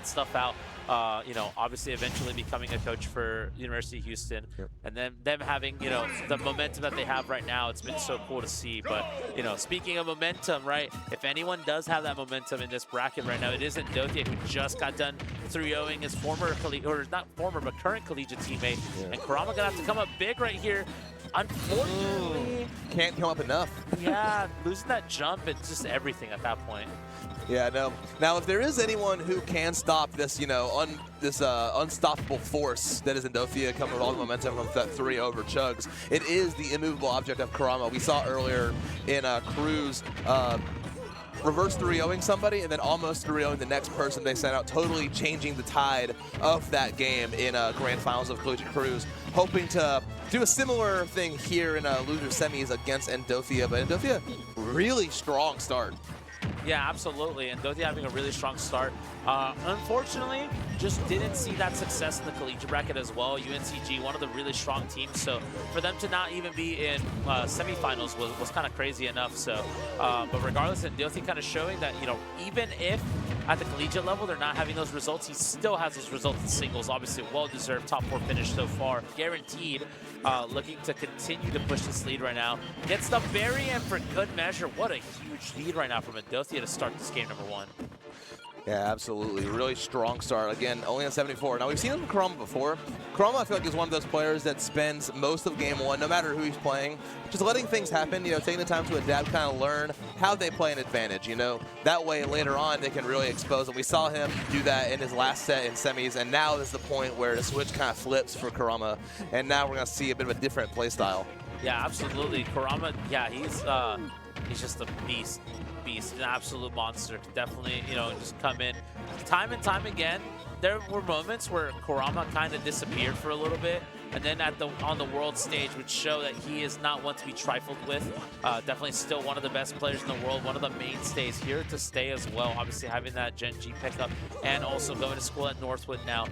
that stuff out. You know, obviously eventually becoming a coach for University of Houston, and then them having, you know, the momentum that they have right now. It's been so cool to see. But, you know, speaking of momentum, right, if anyone does have that momentum in this bracket right now, it is Endothia, who just got done 3-0ing his former, or not former, but current collegiate teammate. And Kurama gonna have to come up big right here. Unfortunately, can't come up enough. Yeah, losing that jump, it's just everything at that point. Yeah, no. Now, if there is anyone who can stop this, you know, unstoppable force that is Endothia coming with all the momentum from that 3 over Chugs, it is the immovable object of Kurama. We saw earlier in Cruz reverse 3-0ing somebody and then almost 3-0ing the next person they sent out, totally changing the tide of that game in Grand Finals of Collegiate Cruz. Hoping to do a similar thing here in loser semis against Endothia, but Endothia, really strong start. Yeah, absolutely. And Endothia having a really strong start. Unfortunately, just didn't see that success in the collegiate bracket as well. UNCG, one of the really strong teams. So for them to not even be in semifinals was kind of crazy enough. So, but regardless, Endothia kind of showing that, you know, even if at the collegiate level they're not having those results, he still has those results in singles. Obviously, well-deserved top 4 finish so far. Guaranteed. Looking to continue to push this lead right now. Gets the berry, and for good measure, what a huge lead right now from Endothia to start this game number 1. Yeah, absolutely. Really strong start. Again, only on 74. Now, we've seen him Kurama before. Kurama, I feel like, is one of those players that spends most of game 1, no matter who he's playing, just letting things happen, you know, taking the time to adapt, kind of learn how they play an advantage, you know. That way, later on, they can really expose it. We saw him do that in his last set in semis, and now is the point where the switch kind of flips for Kurama, and now we're going to see a bit of a different play style. Yeah, absolutely. Kurama, yeah, he's just a beast. An absolute monster. Could definitely, you know, just come in time and time again. There were moments where Kurama kind of disappeared for a little bit, and then on the world stage would show that he is not one to be trifled with. Definitely still one of the best players in the world, one of the mainstays, here to stay as well. Obviously having that Gen G pickup and also going to school at Northwood now,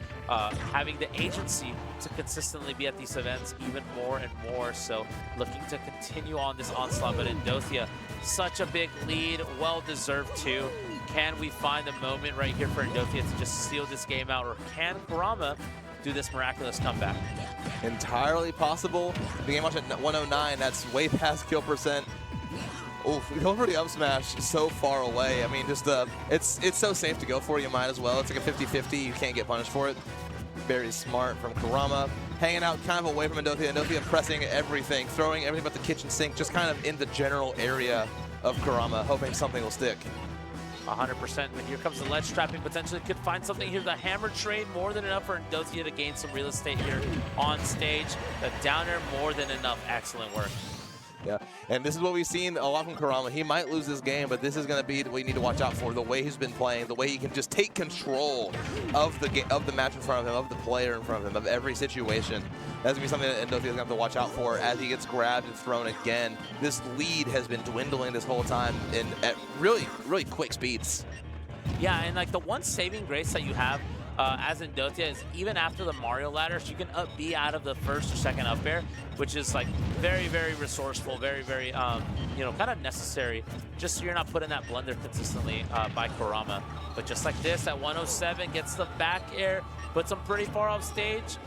having the agency to consistently be at these events even more and more. So looking to continue on this onslaught, but Endothia, such a big lead, well-deserved too. Can we find the moment right here for Endothia to just seal this game out, or can Kurama do this miraculous comeback? Entirely possible. The game watch at 109, that's way past kill percent. Oh, we go for the up smash so far away. I mean, just it's so safe to go for. You might as well. It's like a 50-50. You can't get punished for it. Very smart from Kurama. Hanging out kind of away from Endothia. Endothia pressing everything, throwing everything but the kitchen sink, just kind of in the general area of Kurama, hoping something will stick. 100%. And here comes the ledge trapping. Potentially could find something here. The hammer trade, more than enough for Endothia to gain some real estate here on stage. The downer, more than enough. Excellent work. Yeah, and this is what we've seen a lot from Kurama. He might lose this game, but this is going to be what you need to watch out for. The way he's been playing, the way he can just take control of the match in front of him, of the player in front of him, of every situation. That's going to be something that Endothia is going to have to watch out for as he gets grabbed and thrown again. This lead has been dwindling this whole time at really, really quick speeds. Yeah, and like the one saving grace that you have as Endothia is even after the Mario ladders, you can up B out of the first or second up air, which is like very, very resourceful, very, very, you know, kind of necessary, just so you're not putting that blunder consistently by Kurama. But just like this, at 107, gets the back air, puts him pretty far off stage,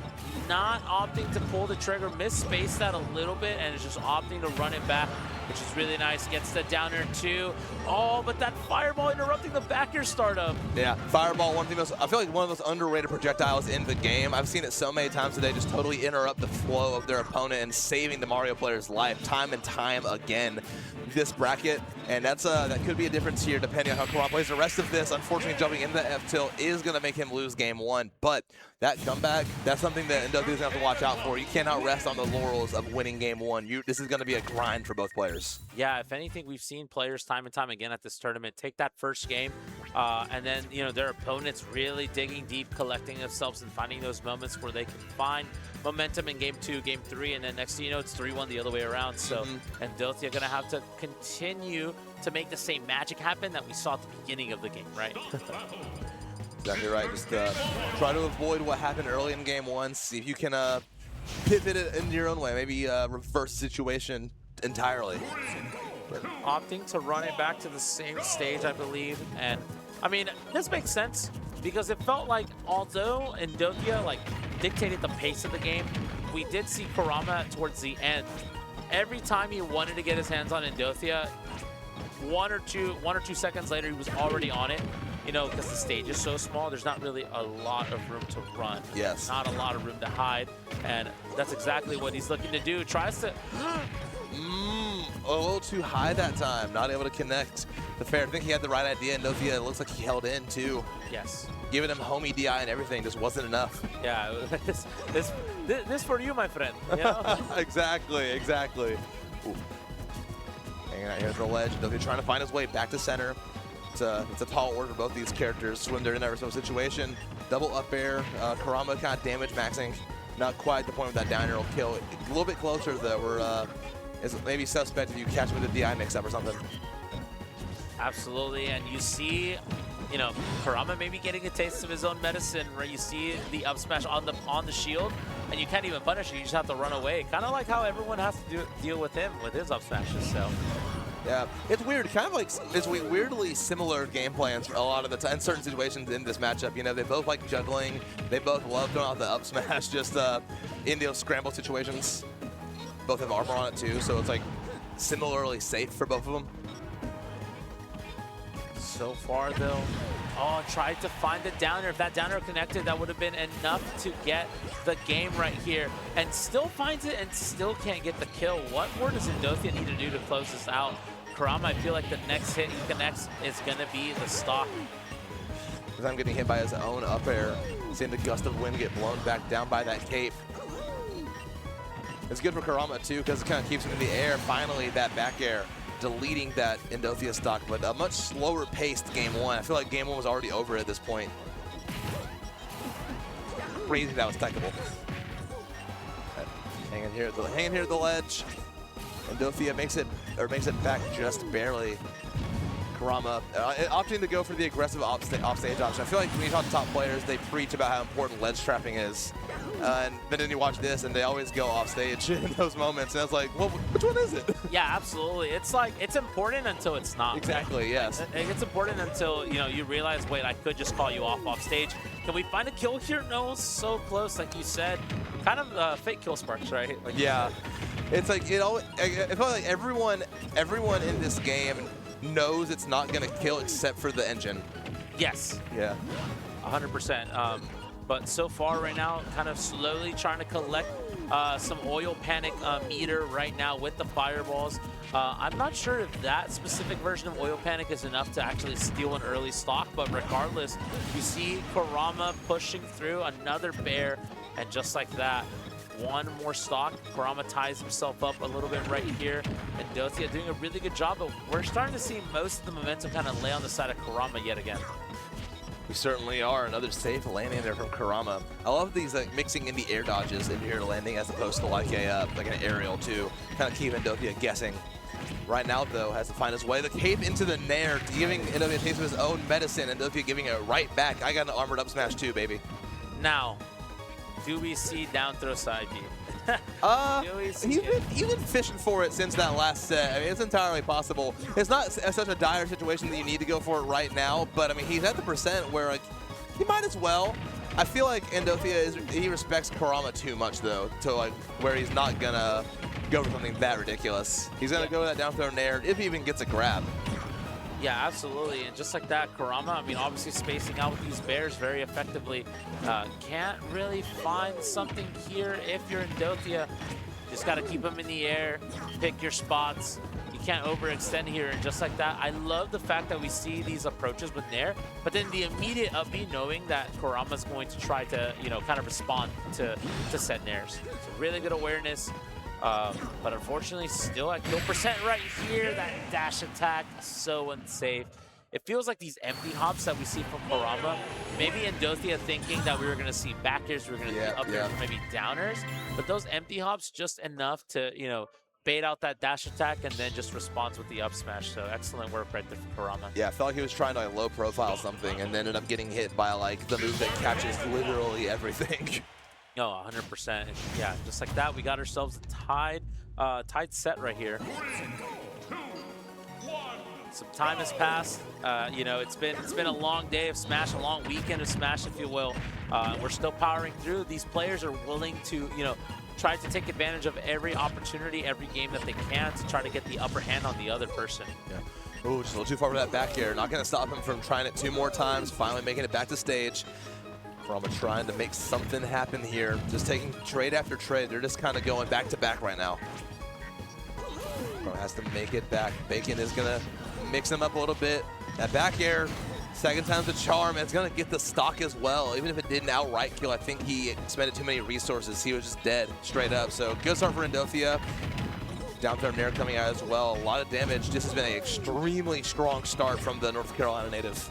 not opting to pull the trigger, misspaced that a little bit, and is just opting to run it back, which is really nice. Gets the downer too. Oh, but that fireball interrupting the back air startup. Yeah, fireball, one thing I feel like one of those underrated projectiles in the game. I've seen it so many times today, just totally interrupt the flow of their opponent and saving the Mario player's life time and time again. This bracket, and that could be a difference here depending on how Kurama plays the rest of this. Unfortunately, jumping into the F-tilt is going to make him lose game 1, but that comeback, that's something that Endothia is going to have to watch out for. You cannot rest on the laurels of winning game 1. This is going to be a grind for both players. Yeah, if anything, we've seen players time and time again at this tournament take that first game, and then, you know, their opponents really digging deep, collecting themselves, and finding those moments where they can find momentum in game 2, game 3, and then next thing you know, it's 3-1 the other way around. So Endothia going to have to continue to make the same magic happen that we saw at the beginning of the game, right? Exactly right. Just try to avoid what happened early in game 1. See if you can pivot it in your own way. Maybe reverse situation entirely. Opting to run it back to the same stage, I believe. And, I mean, this makes sense. because it felt like although Endothia like dictated the pace of the game, we did see Kurama towards the end. Every time he wanted to get his hands on Endothia, one or two seconds later, he was already on it. You know, because the stage is so small, there's not really a lot of room to run. Yes. Not a lot of room to hide, and that's exactly what he's looking to do. Tries to... A little too high that time, not able to connect the fair. I think he had the right idea. Endothia, it looks like he held in too. Yes. Giving him homie DI and everything just wasn't enough. Yeah, this for you, my friend. You know? Exactly. Ooh. Hanging out here at the ledge. Endothia trying to find his way back to center. It's a tall order for both these characters when they're in that sort of situation. Double up air, Kurama kind of damage maxing. Not quite the point of that down air will kill. A little bit closer though. We're is maybe suspect if you catch him with a DI mix up or something. Absolutely, and you see, you know, Kurama maybe getting a taste of his own medicine, where you see the up smash on the shield, and you can't even punish it. You just have to run away. Kind of like how everyone has to deal with him with his up smashes. So. Yeah, it's weird. Kind of like it's weirdly similar game plans for a lot of the time in certain situations in this matchup. You know, they both like juggling. They both love throwing out the up smash just in those scramble situations. Both have armor on it too, so it's like similarly safe for both of them. So far though, oh, tried to find the downer. If that downer connected, that would have been enough to get the game right here. And still finds it and still can't get the kill. What more does Endothia need to do to close this out? Kurama, I feel like the next hit he connects is gonna be the stock. Because I'm getting hit by his own up air. Seeing the gust of wind get blown back down by that cape. It's good for Kurama too, because it kind of keeps him in the air. Finally, that back air deleting that Endothia stock, but a much slower paced game one. I feel like game one was already over at this point. Crazy that was technical. Hanging here at the ledge. Endothia makes it back just barely. Kurama opting to go for the aggressive offstage option. I feel like when you talk to top players, they preach about how important ledge trapping is. And then you watch this, and they always go off stage in those moments. And it's like, well, which one is it? Yeah, absolutely. It's like, it's important until it's not. Exactly, yes. It's important until, you know, you realize, wait, I could just call you off stage. Can we find a kill here? No, so close, like you said. Kind of fake kill sparks, right? Like, yeah. It's like, it felt like everyone in this game knows it's not going to kill except for the engine. Yes. Yeah. 100%. But so far right now, kind of slowly trying to collect some oil panic meter right now with the fireballs. I'm not sure if that specific version of oil panic is enough to actually steal an early stock, but regardless, you see Kurama pushing through another bear, and just like that, one more stock. Kurama ties himself up a little bit right here, and Endothia doing a really good job, but we're starting to see most of the momentum kind of lay on the side of Kurama yet again. We certainly are. Another safe landing there from Kurama. I love these like mixing in the air dodges into your landing as opposed to like an aerial too. Kind of keep Endothia guessing. Right now though, has to find his way. The cape into the nair, giving Endothia a taste of his own medicine. Endothia giving it right back. I got an armored up smash too, baby. Now, do we see down throw side B? He's been fishing for it since that last set. I mean, it's entirely possible. It's not such a dire situation that you need to go for it right now, but I mean, he's at the percent where like he might as well. I feel like Endothia he respects Kurama too much though, to like where he's not gonna go for something that ridiculous. He's gonna go with that down throw nair if he even gets a grab. Yeah, absolutely. And just like that, Kurama, I mean, obviously spacing out with these bears very effectively. Can't really find something here if you're Endothia. Just got to keep them in the air, pick your spots. You can't overextend here. And just like that, I love the fact that we see these approaches with Nair, but then the immediate up B knowing that Kurama's going to try to, you know, kind of respond to set Nairs. So really good awareness. But unfortunately, still at kill percent right here. That dash attack, so unsafe. It feels like these empty hops that we see from Kurama, maybe Endothia thinking that we were going to see back airs, we were going to see up airs, maybe downers, but those empty hops just enough to, you know, bait out that dash attack and then just responds with the up smash. So excellent work right there for Kurama. Yeah, I felt like he was trying to like, low profile something and then ended up getting hit by like the move that catches literally everything. No, 100%. Yeah, just like that, we got ourselves a tied set right here. some time has passed. You know, it's been a long day of Smash, a long weekend of Smash, if you will. We're still powering through. These players are willing to, you know, try to take advantage of every opportunity, every game that they can to try to get the upper hand on the other person. Yeah. Ooh, just a little too far for that back air. Not going to stop him from trying it 2 more times, finally making it back to stage. Kurama trying to make something happen here. Just taking trade after trade. They're just kind of going back to back right now. Kurama has to make it back. Bacon is going to mix him up a little bit. That back air, second time's a charm. It's going to get the stock as well. Even if it didn't outright kill, I think he expended too many resources. He was just dead straight up. So good start for Endothia. Down throw Nair coming out as well. A lot of damage. This has been an extremely strong start from the North Carolina native.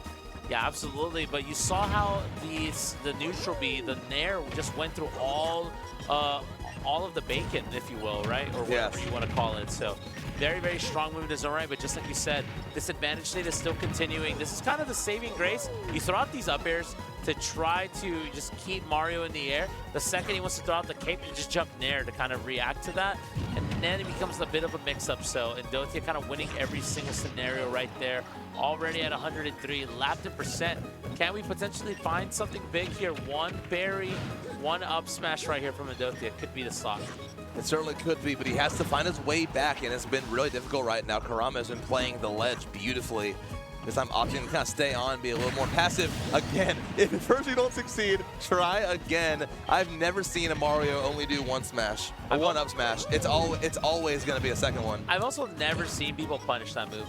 Yeah, absolutely. But you saw how the neutral B, the Nair, just went through all of the bacon, if you will, right? Or whatever you want to call it. So very, very strong move in his own right. But just like you said, this advantage state is still continuing. This is kind of the saving grace. You throw out these up airs to try to just keep Mario in the air. The second he wants to throw out the cape, you just jump Nair to kind of react to that. And then it becomes a bit of a mix-up. So Endothia kind of winning every single scenario right there. Already at 103, lapped in percent. Can we potentially find something big here? One berry, one up smash right here from Endothia. Could be the stock. It certainly could be, but he has to find his way back, and it's been really difficult right now. Kurama has been playing the ledge beautifully. This time opting to kind of stay on, be a little more passive. Again, if at first you don't succeed, try again. I've never seen a Mario only do one smash, or one up smash. It's always going to be a second one. I've also never seen people punish that move.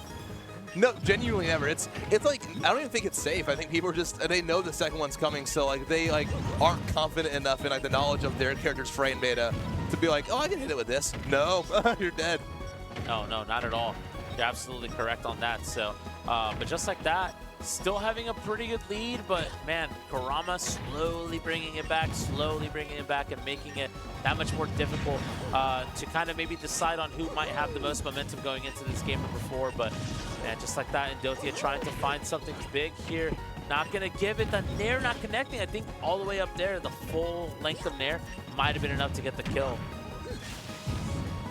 No, genuinely never. It's like, I don't even think it's safe. I think people are just, they know the second one's coming, so like they like aren't confident enough in like the knowledge of their character's frame data to be like, oh, I can hit it with this. No, you're dead. No, not at all. You're absolutely correct on that. So, but just like that, still having a pretty good lead, but man, Kurama slowly bringing it back, and making it that much more difficult to kind of maybe decide on who might have the most momentum going into this game number 4. But man, just like that, Endothia trying to find something big here. Not going to give it. The Nair not connecting. I think all the way up there, the full length of Nair might have been enough to get the kill.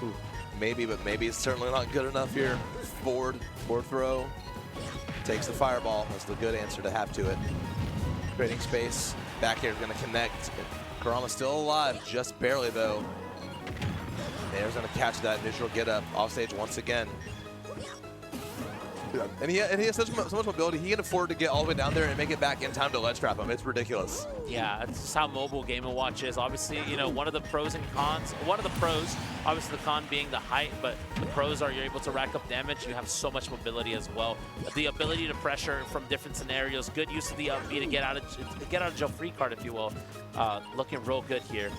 Ooh, maybe, but maybe it's certainly not good enough here. Forward throw. Takes the fireball. That's the good answer to have to it. Creating space. Back here is going to connect. Kurama's still alive, just barely though. Nair's going to catch that neutral get up off stage once again. And he has so much mobility, he can afford to get all the way down there and make it back in time to ledge trap him. It's ridiculous. Yeah, that's just how mobile Game & Watch is. Obviously, you know, one of the pros and cons, one of the pros, obviously the con being the height, but the pros are you're able to rack up damage. You have so much mobility as well. The ability to pressure from different scenarios, good use of the up B to get out of jail free card, if you will. Looking real good here.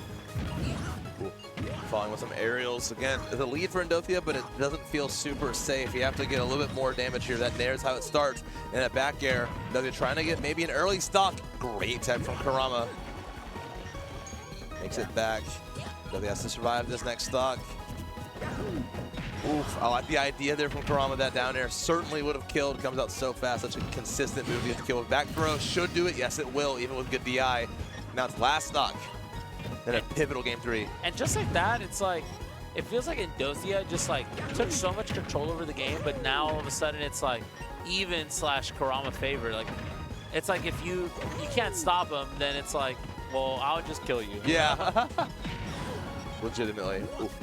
Falling with some aerials. Again, the lead for Endothia, but it doesn't feel super safe. You have to get a little bit more damage here. That Nair is how it starts. And a back air. Endothia trying to get maybe an early stock. Great tech from Kurama. Makes it back. Endothia has to survive this next stock. Oof, I like the idea there from Kurama. That down air certainly would have killed. Comes out so fast. Such a consistent move. You have to kill with back throw. Should do it. Yes, it will, even with good DI. Now it's last stock. Then a pivotal game 3. And just like that, it's like, it feels like Endothia just like took so much control over the game, but now all of a sudden it's like even / Kurama favor. Like, it's like if you can't stop him, then it's like, well, I'll just kill you. Yeah. Legitimately. Oof.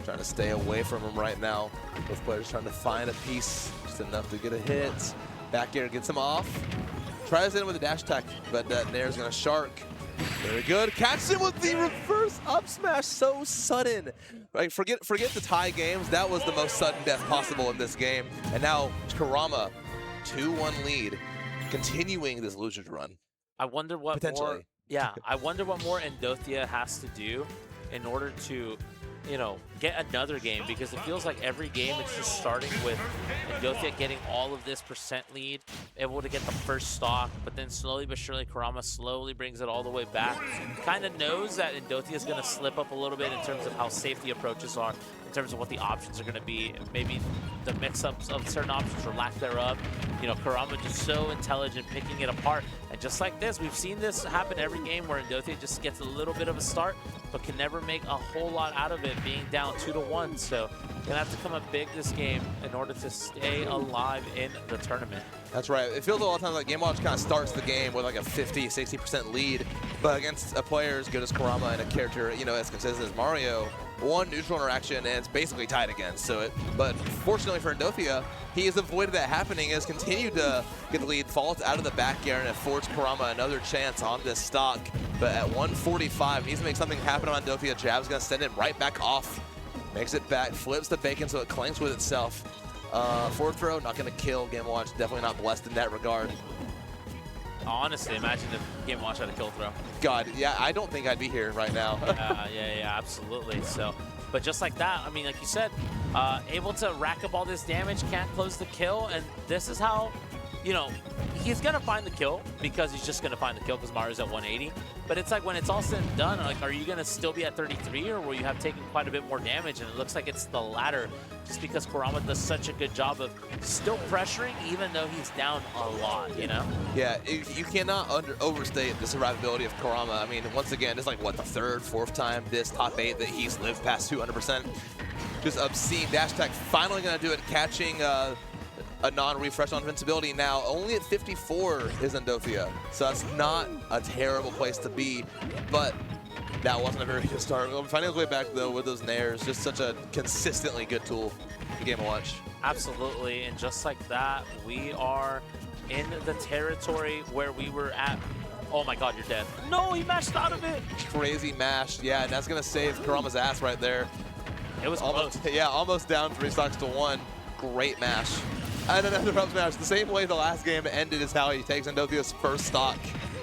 Trying to stay away from him right now. Both players trying to find a piece, just enough to get a hit. Back air gets him off. Tries in with a dash attack, but Nair's gonna shark. Very good. Catches him with the reverse up smash. So sudden. Right, forget the tie games. That was the most sudden death possible in this game. And now Kurama, 2-1 lead, continuing this loser's run. I wonder what more. Yeah, I wonder what more Endothia has to do in order to, you know, get another game, because it feels like every game it's just starting with Endothia getting all of this percent lead, able to get the first stock, but then slowly but surely Kurama slowly brings it all the way back. Kind of knows that Endothia is going to slip up a little bit in terms of how safe the approaches are, terms of what the options are going to be, maybe the mix-ups of certain options or lack thereof. You know, Kurama just so intelligent picking it apart. And just like this, we've seen this happen every game where Endothia just gets a little bit of a start, but can never make a whole lot out of it, being down 2-1. So gonna have to come up big this game in order to stay alive in the tournament. That's right. It feels a lot of times like Game Watch kind of starts the game with like a 50-60% lead, but against a player as good as Kurama and a character, you know, as consistent as Mario, one neutral interaction and it's basically tied again. But fortunately for Endothia, he has avoided that happening, has continued to get the lead, falls out of the back air, and affords Kurama another chance on this stock. But at 145, needs to make something happen on Endothia. Jab's gonna send it right back off. Makes it back, flips the bacon so it clangs with itself. Forward throw, not gonna kill. Game Watch definitely not blessed in that regard. Honestly, imagine if Game Watch had a kill throw. God, yeah, I don't think I'd be here right now. yeah, absolutely. So, but just like that, I mean, like you said, able to rack up all this damage, can't close the kill, and this is how, you know, he's gonna find the kill because he's just gonna find the kill because Mario's at 180. But it's like when it's all said and done, like, are you gonna still be at 33 or will you have taken quite a bit more damage? And it looks like it's the latter, just because Kurama does such a good job of still pressuring even though he's down a lot, you know? Yeah, you cannot overstate the survivability of Kurama. I mean, once again, it's like, what, the third, fourth time this top 8 that he's lived past 200%. Just obscene. Dash attack finally gonna do it, catching a non-refresh on invincibility. Now, only at 54 is Endothia, so that's not a terrible place to be, but that wasn't a very good start. Finding his way back, though, with those nairs, just such a consistently good tool for Game & Watch. Absolutely, and just like that, we are in the territory where we were at. Oh my god, you're dead. No, he mashed out of it! Crazy mash, yeah, and that's gonna save Kurama's ass right there. It was almost close. Yeah, almost down 3 stocks to 1. Great mash. And another up smash. The same way the last game ended is how he takes Endothia's first stock.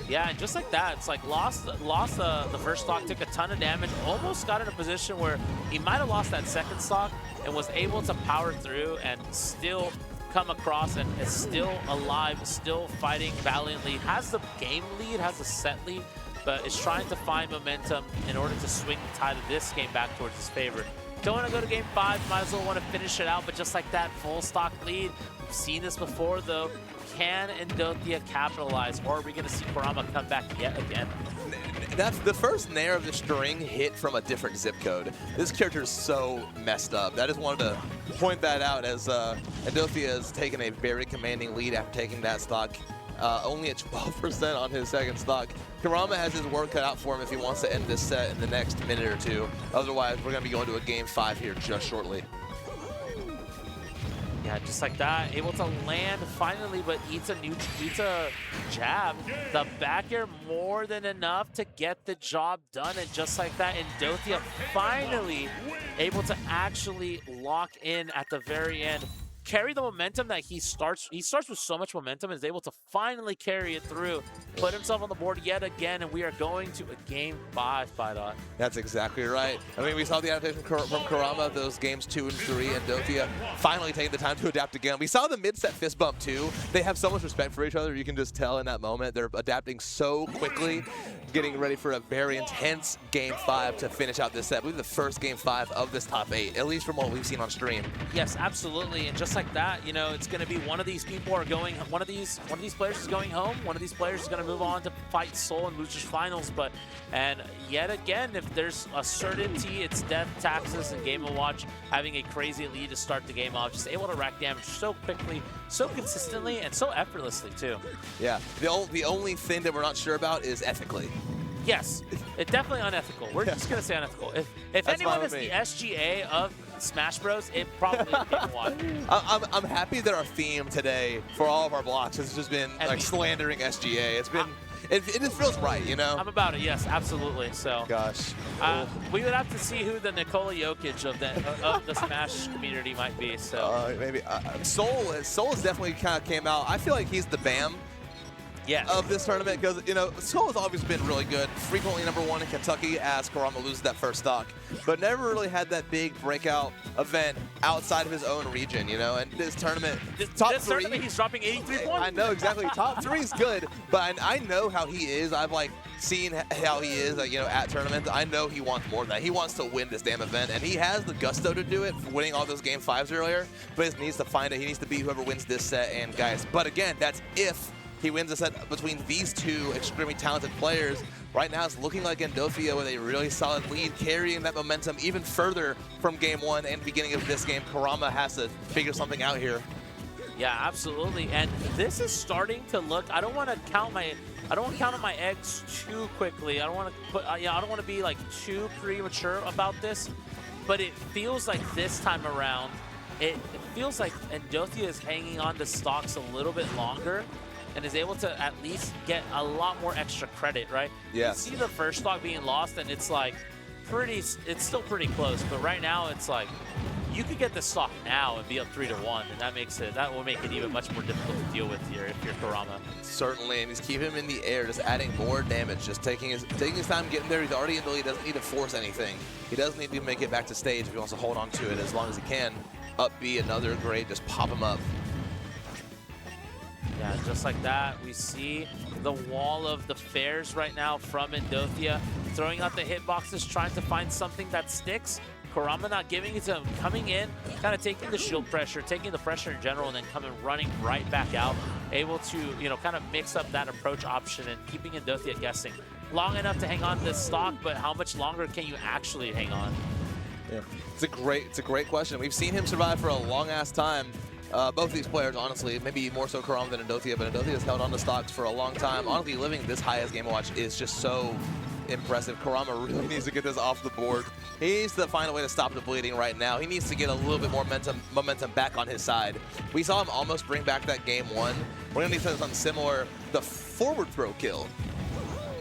Yeah, and just like that, it's like lost the first stock, took a ton of damage, almost got in a position where he might have lost that second stock and was able to power through and still come across and is still alive, still fighting valiantly, has the game lead, has the set lead, but is trying to find momentum in order to swing the tide of this game back towards his favor. Don't want to go to game 5, might as well want to finish it out, but just like that full stock lead, we've seen this before though. Can Endothia capitalize, or are we going to see Kurama come back yet again? That's the first nair of the string hit from a different zip code. This character is so messed up. I just wanted to point that out as Endothia has taken a very commanding lead after taking that stock. Only at 12% on his second stock. Kurama has his work cut out for him if he wants to end this set in the next minute or two. Otherwise, we're going to be going to a game 5 here just shortly. Yeah, just like that, able to land finally, but eats a jab. The back air more than enough to get the job done, and just like that, Endothia finally able to actually lock in at the very end. Carry the momentum that he starts with so much momentum and is able to finally carry it through, put himself on the board yet again, and we are going to a game 5, Dot. That's exactly right. I mean, we saw the adaptation from Kurama, those games 2 and 3, and Endothia finally taking the time to adapt again. We saw the mid-set fist bump too. They have so much respect for each other. You can just tell in that moment. They're adapting so quickly, getting ready for a very intense game 5 to finish out this set. I believe the first game 5 of this top 8, at least from what we've seen on stream. Yes, absolutely, and just like that, you know, it's going to be one of these people are going, one of these players is going home, one of these players is going to move on to fight Seoul and Losers Finals, and yet again, if there's a certainty, it's death, taxes, and Game & Watch having a crazy lead to start the game off, just able to rack damage so quickly, so consistently, and so effortlessly too. Yeah, the only thing that we're not sure about is ethically. Yes, it's definitely unethical. We're just going to say unethical. If anyone is the SGA of Smash Bros, it probably is Game & Watch. I'm happy that our theme today for all of our blocks has just been like slandering SGA. It's been, it just feels right, you know? I'm about it, yes, absolutely. So, gosh. We would have to see who the Nikola Jokic of the Smash community might be. So maybe Soul has definitely kind of came out. I feel like he's the Bam Yes. of this tournament because, you know, Skull has always been really good, frequently #1 in Kentucky as Kurama loses that first stock, but never really had that big breakout event outside of his own region, you know, and this tournament, top this 3. tournament, he's dropping 83 points. I know, exactly. Top 3 is good, but I know how he is. I've, like, seen how he is, you know, at tournaments. I know he wants more than that. He wants to win this damn event, and he has the gusto to do it for winning all those game 5s earlier, but he needs to find it. He needs to beat whoever wins this set, and guys, but again, that's if he wins a set between these two extremely talented players. Right now, it's looking like Endothia with a really solid lead, carrying that momentum even further from game 1 and beginning of this game. Kurama has to figure something out here. Yeah, absolutely. And this is starting to look. I don't want to count on my eggs too quickly. I don't want to put. I don't want to be like too premature about this. But it feels like this time around, it feels like Endothia is hanging on to stocks a little bit longer and is able to at least get a lot more extra credit, right? Yes. You see the first stock being lost, and it's like it's still pretty close. But right now, it's like you could get the stock now and be up 3-1, and that will make it even much more difficult to deal with here if you're Kurama. Certainly, and he's keeping him in the air, just adding more damage, just taking his time getting there. He's already in the lead. He doesn't need to force anything. He doesn't need to make it back to stage if he wants to hold on to it as long as he can. Up B, another great, just pop him up. Yeah, just like that, we see the wall of the fairs right now from Endothia, throwing out the hitboxes, trying to find something that sticks. Kurama not giving it to him, coming in, kind of taking the shield pressure, taking the pressure in general, and then running right back out, able to, you know, kind of mix up that approach option and keeping Endothia guessing. Long enough to hang on to this stock, but how much longer can you actually hang on? Yeah, it's a great question. We've seen him survive for a long-ass time. Both these players, honestly, maybe more so Kurama than Endothia, but Endothia has held on to stocks for a long time. Honestly, living this high as Game & Watch is just so impressive. Kurama really needs to get this off the board. He needs to find a way to stop the bleeding right now. He needs to get a little bit more momentum back on his side. We saw him almost bring back that game 1. We're going to need something similar. The forward throw kill.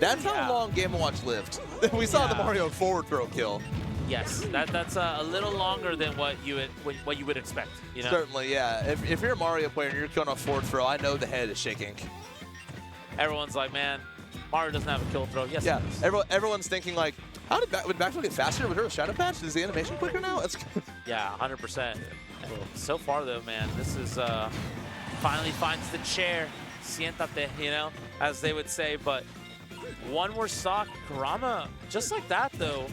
That's how long Game & Watch lived. We saw the Mario forward throw kill. Yes, that's a little longer than what you would expect. You know? Certainly, yeah. If you're a Mario player and you're killing a forward throw, I know the head is shaking. Everyone's like, man, Mario doesn't have a kill throw. Yes, yeah. Everyone's thinking like, how did backflip get faster with her shadow patch? Is the animation quicker now? Yeah, 100%. So far though, man, this is finally finds the chair. Siéntate, you know, as they would say. But one more stock, Kurama, just like that though.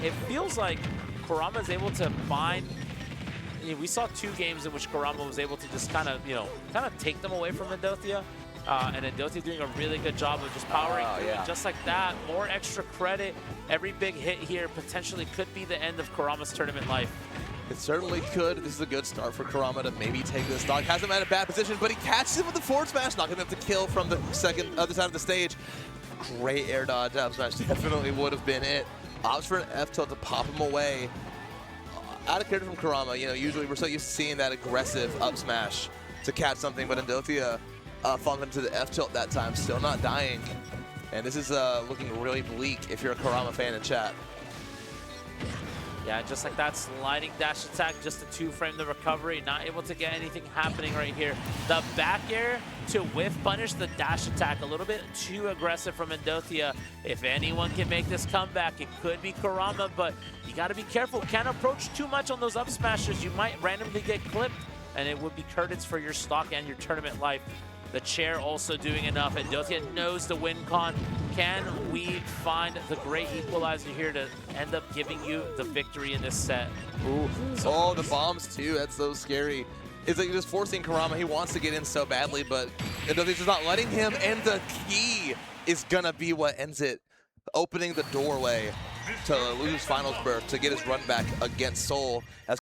It feels like Kurama is able to find. We saw 2 games in which Kurama was able to just kind of take them away from Endothia, and Endothia doing a really good job of just powering through it just like that. More extra credit. Every big hit here potentially could be the end of Kurama's tournament life. It certainly could. This is a good start for Kurama to maybe take this stock. Has him at a bad position, but he catches him with the forward smash, knocking him to kill from the other side of the stage. Great air dodge up smash. Definitely would have been it. Opts for an F tilt to pop him away. Out of character from Kurama, you know, usually we're so used to seeing that aggressive up smash to catch something, but Endothia falling into the F tilt that time, still not dying. And this is looking really bleak if you're a Kurama fan in chat. Yeah, just like that, sliding dash attack, just to 2-frame the recovery, not able to get anything happening right here. The back air to whiff punish the dash attack, a little bit too aggressive from Endothia. If anyone can make this comeback, it could be Kurama, but you gotta be careful. Can't approach too much on those up smashes. You might randomly get clipped, and it would be curtains for your stock and your tournament life. The chair also doing enough. Endothia knows the win con. Can we find the great equalizer here to end up giving you the victory in this set? Ooh. Oh, the bombs too. That's so scary. It's like just forcing Kurama. He wants to get in so badly, but Endothia's just not letting him. And the key is going to be what ends it. Opening the doorway to lose finals berth to get his run back against Seoul. As